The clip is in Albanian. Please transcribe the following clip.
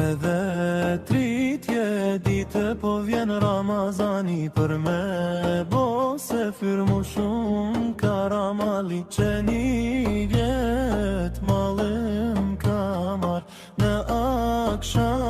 Edhe tritje dite po vjen Ramazani për me bo se fyrmu shumë karamali që një vjet malëm kamar në akşam